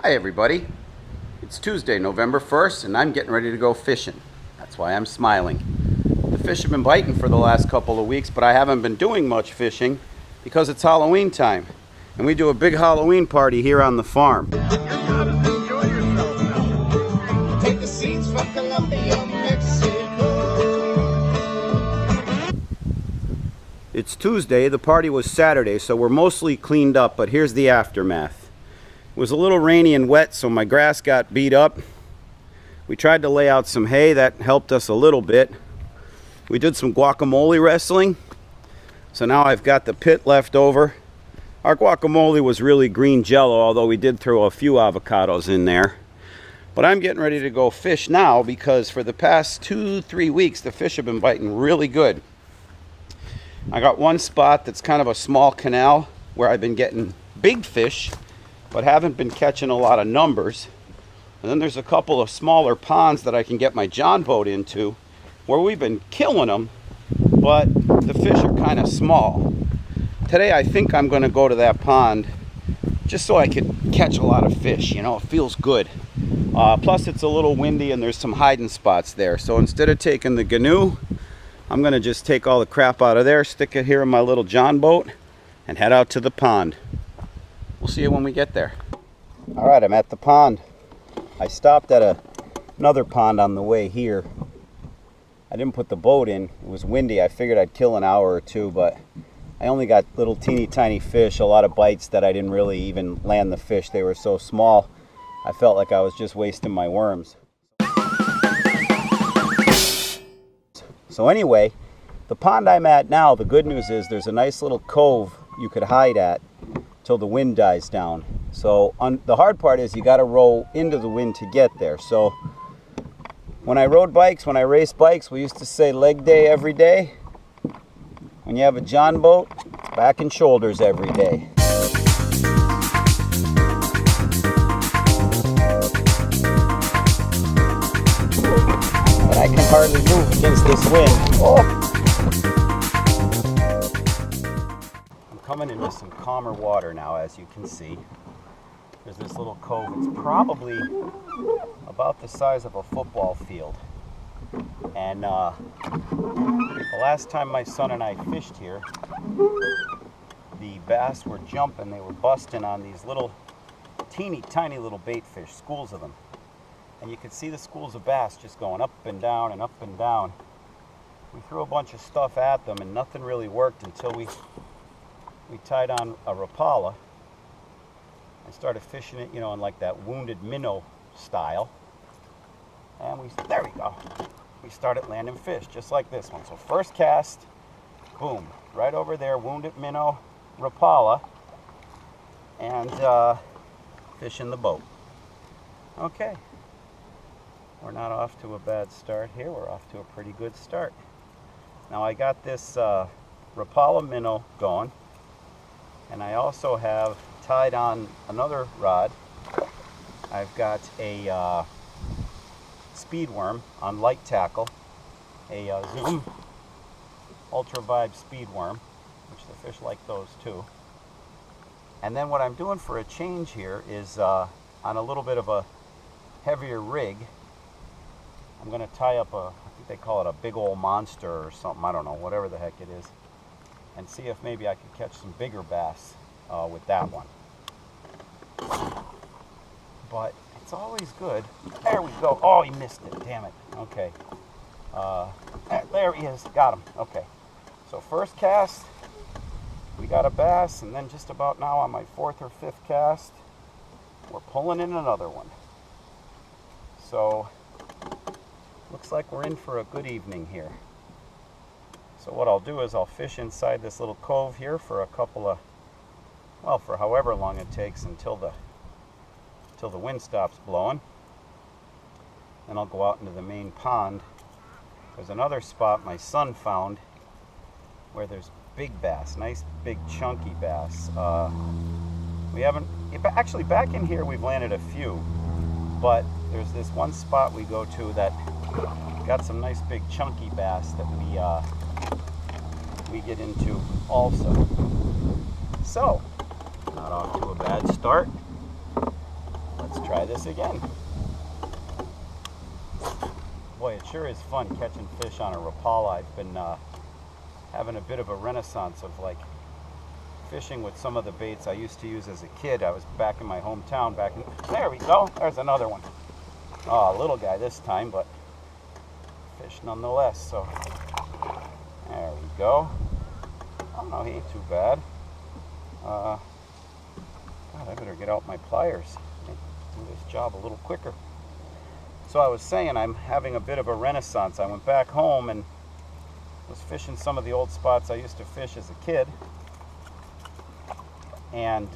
Hi everybody, it's Tuesday, November 1st, and I'm getting ready to go fishing. That's why I'm smiling. The fish have been biting for the last couple of weeks, but I haven't been doing much fishing because it's Halloween time. And we do a big Halloween party here on the farm. Take the seeds from Colombia, Mexico. It's Tuesday, the party was Saturday, so we're mostly cleaned up, but here's the aftermath. It was a little rainy and wet, so my grass got beat up. We tried to lay out some hay. That helped us a little bit. We did some guacamole wrestling, so now I've got the pit left over. Our guacamole was really green jello, although we did throw a few avocados in there. But I'm getting ready to go fish now because for the past 2-3 weeks the fish have been biting really good. I got one spot that's kind of a small canal where I've been getting big fish, but haven't been catching a lot of numbers. And then there's a couple of smaller ponds that I can get my John boat into where we've been killing them, but the fish are kind of small. Today I think I'm going to go to that pond just so I could catch a lot of fish. You know, it feels good. Plus it's a little windy and there's some hiding spots there. So instead of taking the canoe, I'm going to just take all the crap out of there, stick it here in my little John boat, and head out to the pond. We'll see you when we get there. All right, I'm at the pond. I stopped at another pond on the way here. I didn't put the boat in. It was windy. I figured I'd kill an hour or two, but I only got little teeny tiny fish, a lot of bites that I didn't really even land the fish. They were so small, I felt like I was just wasting my worms. So anyway, the pond I'm at now, the good news is there's a nice little cove you could hide at till the wind dies down. So the hard part is you got to row into the wind to get there. So when I rode bikes, when I raced bikes, we used to say leg day every day. When you have a John boat, back and shoulders every day. But I can hardly move against this wind. Oh! Coming into some calmer water now, as you can see. There's this little cove. It's probably about the size of a football field. And the last time my son and I fished here, the bass were jumping. They were busting on these little teeny tiny little baitfish, schools of them. And you could see the schools of bass just going up and down and up and down. We threw a bunch of stuff at them and nothing really worked until we tied on a Rapala and started fishing it, you know, in like that wounded minnow style. And there we go. We started landing fish just like this one. So first cast, boom, right over there, wounded minnow, Rapala, and fish in the boat. Okay, we're not off to a bad start here. We're off to a pretty good start. Now I got this Rapala minnow going. And I also have tied on another rod. I've got a speed worm on light tackle, a Zoom Ultra Vibe speed worm, which the fish like those too. And then what I'm doing for a change here is on a little bit of a heavier rig, I'm going to tie up I think they call it a big old monster or something, I don't know, whatever the heck it is. And see if maybe I could catch some bigger bass with that one. But it's always good. There we go. Oh, he missed it. Damn it. Okay. There he is. Got him. Okay. So first cast, we got a bass, and then just about now on my fourth or fifth cast, we're pulling in another one. So looks like we're in for a good evening here. So what I'll do is I'll fish inside this little cove here for a couple of, well, for however long it takes until the wind stops blowing. Then I'll go out into the main pond. There's another spot my son found where there's big bass, nice big chunky bass. We haven't, actually back in here we've landed a few, but there's this one spot we go to that got some nice big chunky bass that we get into also. So, not off to a bad start. Let's try this again. Boy, it sure is fun catching fish on a Rapala. I've been having a bit of a renaissance of like fishing with some of the baits I used to use as a kid. I was back in my hometown there we go, there's another one. Oh, a little guy this time, but fish nonetheless. So there we go. Oh no, he ain't too bad. God, I better get out my pliers. Do this job a little quicker. So I was saying I'm having a bit of a renaissance. I went back home and was fishing some of the old spots I used to fish as a kid, and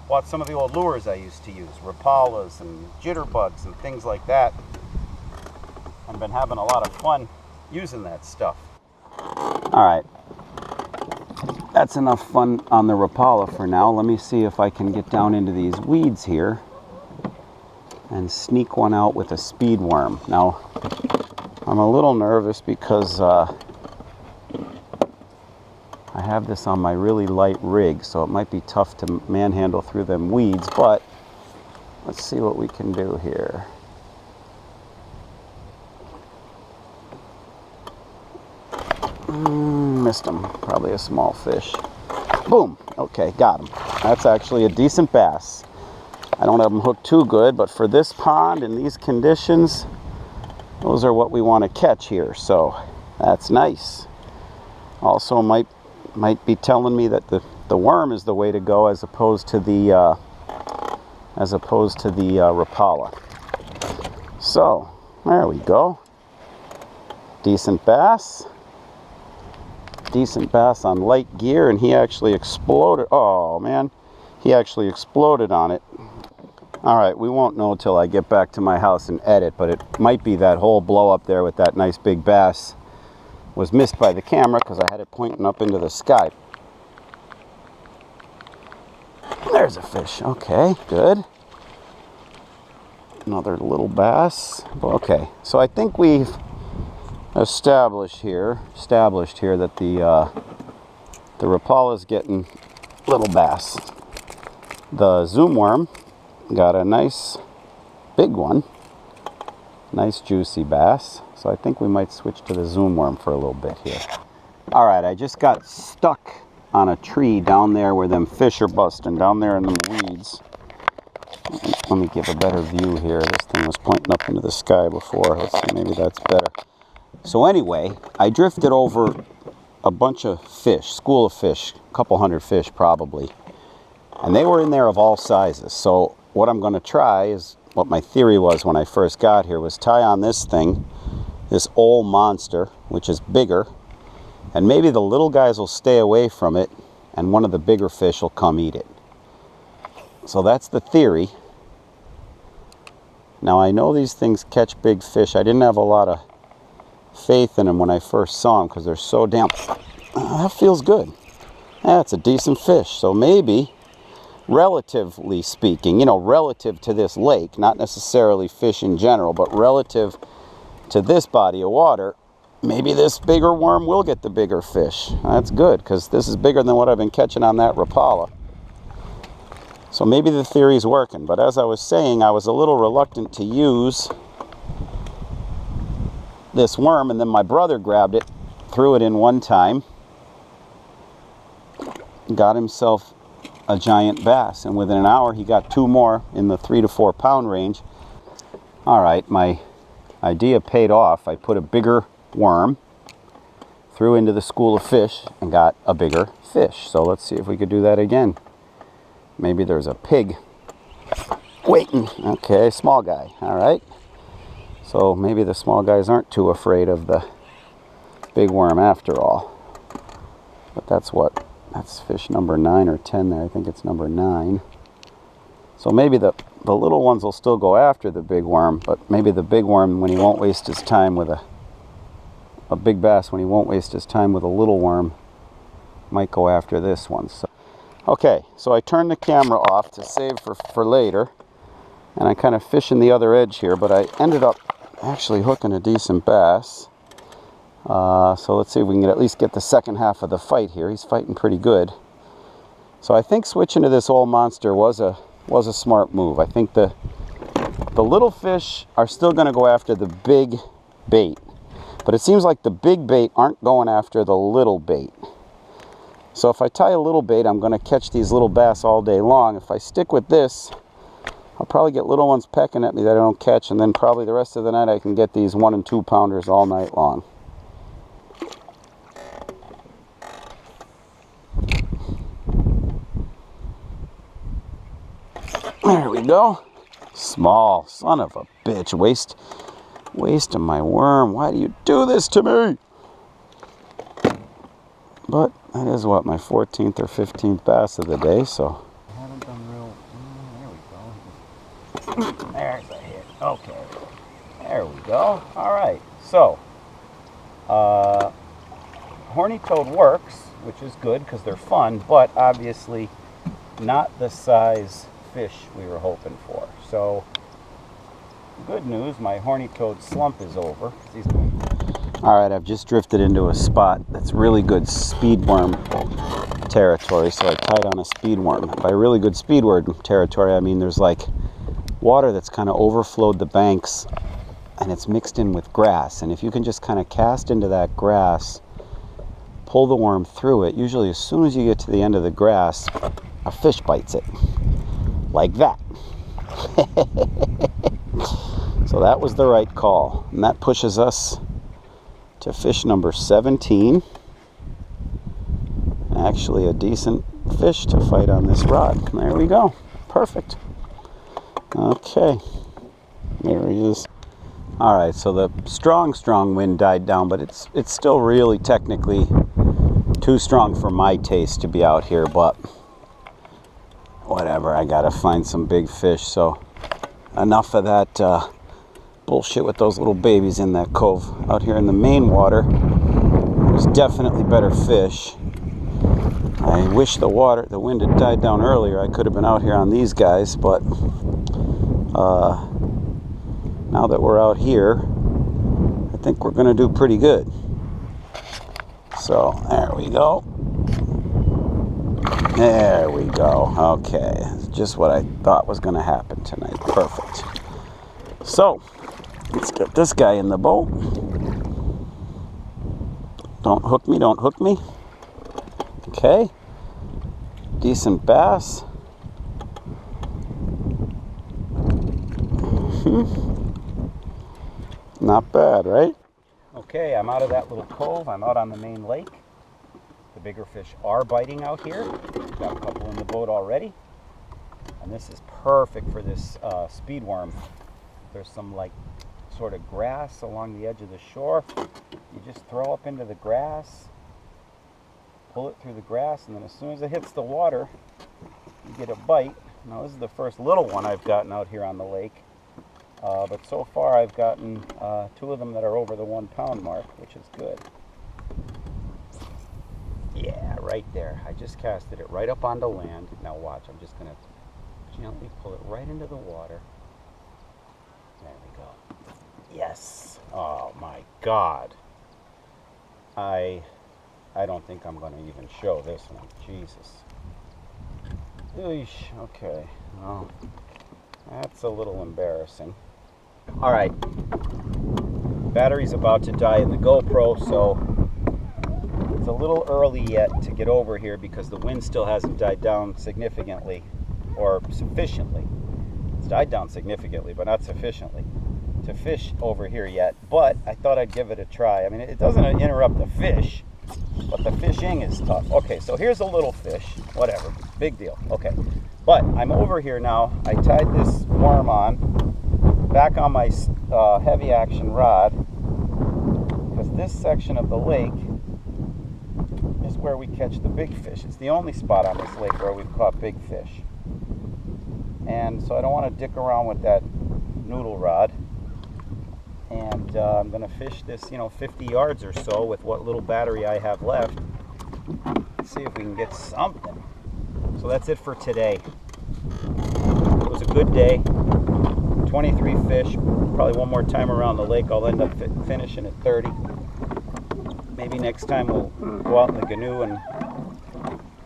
bought some of the old lures I used to use, Rapalas and jitterbugs and things like that. I've been having a lot of fun using that stuff. Alright, that's enough fun on the Rapala for now. Let me see if I can get down into these weeds here and sneak one out with a speed worm. Now, I'm a little nervous because I have this on my really light rig, so it might be tough to manhandle through them weeds, but let's see what we can do here. Missed him. Probably a small fish. Boom! Okay, got him. That's actually a decent bass. I don't have them hooked too good, but for this pond and these conditions, those are what we want to catch here, so that's nice. Also might be telling me that the worm is the way to go as opposed to the Rapala. So there we go. Decent bass. Decent bass on light gear, and he actually exploded. Oh man, he actually exploded on it. Alright, we won't know till I get back to my house and edit, but it might be that whole blow up there with that nice big bass was missed by the camera because I had it pointing up into the sky. There's a fish. Okay, good. Another little bass. Okay, so I think we've established here that the Rapala is getting little bass. The zoom worm got a nice big one, nice juicy bass, so I think we might switch to the zoom worm for a little bit here. Alright, I just got stuck on a tree down there where them fish are busting, down there in the weeds. Let me give a better view here. This thing was pointing up into the sky before. Let's see, maybe that's better. So anyway, I drifted over a bunch of fish, school of fish, a couple hundred fish probably, and they were in there of all sizes. So what I'm going to try is, what my theory was when I first got here, was tie on this thing, this old monster, which is bigger, and maybe the little guys will stay away from it and one of the bigger fish will come eat it. So that's the theory. Now I know these things catch big fish. I didn't have a lot of faith in them when I first saw them because they're so damn... that feels good. That's a decent fish. So maybe, relatively speaking, you know, relative to this lake, not necessarily fish in general, but relative to this body of water, maybe this bigger worm will get the bigger fish. That's good, because this is bigger than what I've been catching on that Rapala. So maybe the theory's working, but as I was saying, I was a little reluctant to use this worm, and then my brother grabbed it, threw it in one time, got himself a giant bass, and within an hour he got two more in the 3 to 4 pound range. Alright, my idea paid off. I put a bigger worm, threw into the school of fish, and got a bigger fish. So let's see if we could do that again. Maybe there's a pig waiting. Okay, small guy. Alright, so maybe the small guys aren't too afraid of the big worm after all. But that's fish number 9 or 10 there. I think it's number 9. So maybe the little ones will still go after the big worm, but maybe the big worm, when he won't waste his time with a big bass, when he won't waste his time with a little worm, might go after this one. So, okay, so I turned the camera off to save for later, and I kind of fishing the other edge here, but I ended up actually hooking a decent bass. So let's see if we can at least get the second half of the fight here. He's fighting pretty good. So I think switching to this old monster was a was a smart move. I think the little fish are still going to go after the big bait, but it seems like the big bait aren't going after the little bait. So if I tie a little bait, I'm going to catch these little bass all day long. If I stick with this, I'll probably get little ones pecking at me that I don't catch, and then probably the rest of the night I can get these 1 and 2 pounders all night long. There we go. Small, son of a bitch. Wasting my worm. Why do you do this to me? But that is what, my 14th or 15th bass of the day, so. I haven't done real. There we go. There's a hit. Okay. There we go. All right. So, horny toad works, which is good because they're fun, but obviously not the size fish we were hoping for. So, good news, my horny toad slump is over. Alright, I've just drifted into a spot that's really good speed worm territory, so I tied on a speed worm. By really good speed worm territory, I mean there's like water that's kind of overflowed the banks and it's mixed in with grass. And if you can just kind of cast into that grass, pull the worm through it, usually as soon as you get to the end of the grass, a fish bites it. Like that. So that was the right call. And that pushes us to fish number 17. Actually a decent fish to fight on this rod. There we go. Perfect. Okay. There he is. Alright, so the strong wind died down, but it's still really technically too strong for my taste to be out here, but whatever, I gotta find some big fish. So enough of that bullshit with those little babies in that cove. Out here in the main water, there's definitely better fish. I wish the wind had died down earlier. I could have been out here on these guys, but now that we're out here, I think we're gonna do pretty good. So there we go. There we go. Okay, just what I thought was gonna happen tonight. Perfect. So let's get this guy in the boat. Don't hook me, don't hook me. Okay. Decent bass. Not bad, right? Okay, I'm out of that little cove. I'm out on the main lake. The bigger fish are biting out here. Got a couple in the boat already. And this is perfect for this speed worm. There's some like sort of grass along the edge of the shore. You just throw up into the grass, pull it through the grass, and then as soon as it hits the water, you get a bite. Now this is the first little one I've gotten out here on the lake. But so far I've gotten 2 of them that are over the 1 pound mark, which is good. Yeah, right there. I just casted it right up onto land. Now watch, I'm just going to gently pull it right into the water. There we go. Yes. Oh my God. I don't think I'm going to even show this one. Jesus. Eesh. Okay. Well, that's a little embarrassing. All right. Battery's about to die in the GoPro, so it's a little early yet to get over here because the wind still hasn't died down significantly or sufficiently. It's died down significantly, but not sufficiently to fish over here yet. But I thought I'd give it a try. I mean, it doesn't interrupt the fish, but the fishing is tough. Okay, so here's a little fish. Whatever. Big deal. Okay. But I'm over here now. I tied this worm on back on my heavy action rod because this section of the lake is where we catch the big fish. It's the only spot on this lake where we've caught big fish. And so I don't want to dick around with that noodle rod. And I'm going to fish this, 50 yards or so with what little battery I have left. Let's see if we can get something. So that's it for today. It was a good day. 23 fish. Probably one more time around the lake I'll end up finishing at 30. Maybe next time we'll go out in the canoe and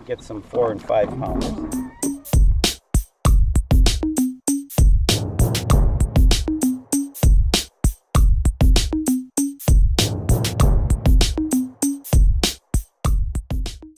get some 4 and 5 pounders.